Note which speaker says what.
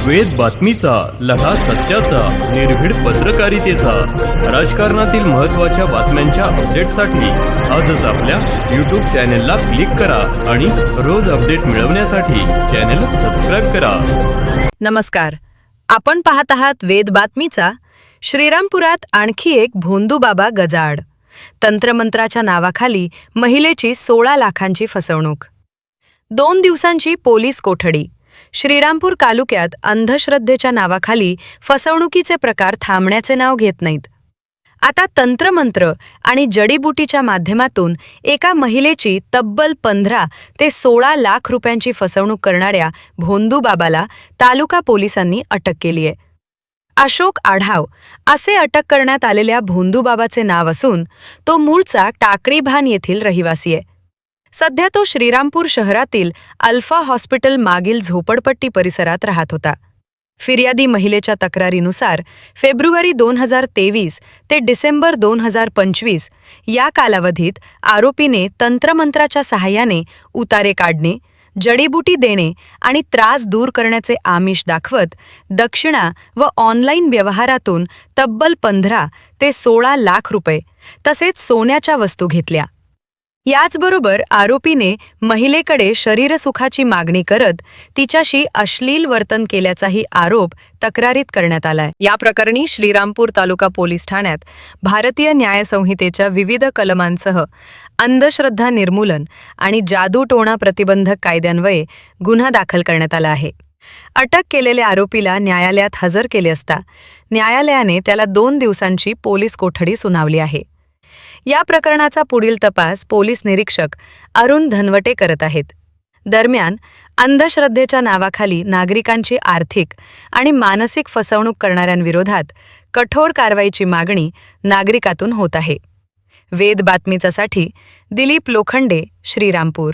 Speaker 1: वेद बातमीचा, लढा सत्याचा, निर्भीड पत्रकारितेचा, राजकारणातील महत्त्वाच्या बातम्यांच्या अपडेटसाठी आजच आपल्या यूट्यूब चॅनेलला क्लिक करा आणि रोज अपडेट मिळवण्यासाठी चॅनेल सबस्क्राईब करा.
Speaker 2: नमस्कार, आपण पाहत आहात वेद बातमीचा. श्रीरामपुरात आणखी एक भोंदूबाबा गजाआड. तंत्रमंत्राच्या नावाखाली महिलेची 16 लाखांची फसवणूक. 2 दिवसांची पोलीस कोठडी. श्रीरामपूर तालुक्यात अंधश्रद्धेच्या नावाखाली फसवणुकीचे प्रकार थांबण्याचे नाव घेत नाहीत. आता तंत्रमंत्र आणि जडीबुटीच्या माध्यमातून एका महिलेची तब्बल 15 ते 16 लाख रुपयांची फसवणूक करणाऱ्या भोंदूबाबाला तालुका पोलिसांनी अटक केली आहे. अशोक आढाव असे अटक करण्यात आलेल्या भोंदूबाबाचे नाव असून तो मूळचा टाकळीभान येथील रहिवासी आहे. सध्या तो श्रीरामपूर शहरातील अल्फा हॉस्पिटल मागील झोपडपट्टी परिसरात राहत होता. फिर्यादी महिलेच्या तक्रारीनुसार फेब्रुवारी 2023 ते डिसेंबर 2025 या कालावधीत आरोपीने तंत्रमंत्राच्या सहाय्याने उतारे काढणे, जडीबुटी देणे आणि त्रास दूर करण्याचे आमिष दाखवत दक्षिणा व ऑनलाईन व्यवहारातून तब्बल 15 ते 16 लाख रुपये तसेच सोन्याच्या वस्तू घेतल्या. याचबरोबर आरोपीने महिलेकडे शरीरसुखाची मागणी करत तिच्याशी अश्लील वर्तन केल्याचाही आरोप तक्रारीत करण्यात आलाय. या प्रकरणी श्रीरामपूर तालुका पोलीस ठाण्यात भारतीय न्याय संहितेच्या विविध कलमांसह अंधश्रद्धा निर्मूलन आणि जादूटोणा प्रतिबंधक कायद्यान्वये गुन्हा दाखल करण्यात आला आहे. अटक केलेल्या आरोपीला न्यायालयात हजर केले असता न्यायालयाने त्याला 2 दिवसांची पोलीस कोठडी सुनावली आहे. या प्रकरणाचा पुढील तपास पोलीस निरीक्षक अरुण धनवटे करत आहेत. दरम्यान अंधश्रद्धेच्या नावाखाली नागरिकांची आर्थिक आणि मानसिक फसवणूक करणाऱ्यांविरोधात कठोर कारवाईची मागणी नागरिकातून होत आहे. वेद बातमीचासाठी दिलीप लोखंडे, श्रीरामपूर.